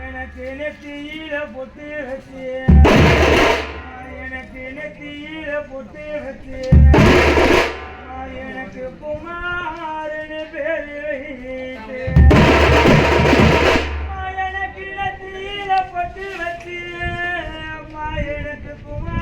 எனக்கு நெத்தியில பொட்டு வச்சு எனக்கு நெத்தியில பொட்டு வச்சு எனக்கு குமாரன்னு பேரு வைத்து எனக்கு நெத்தியில பொட்டு வச்சு எனக்கு குமார்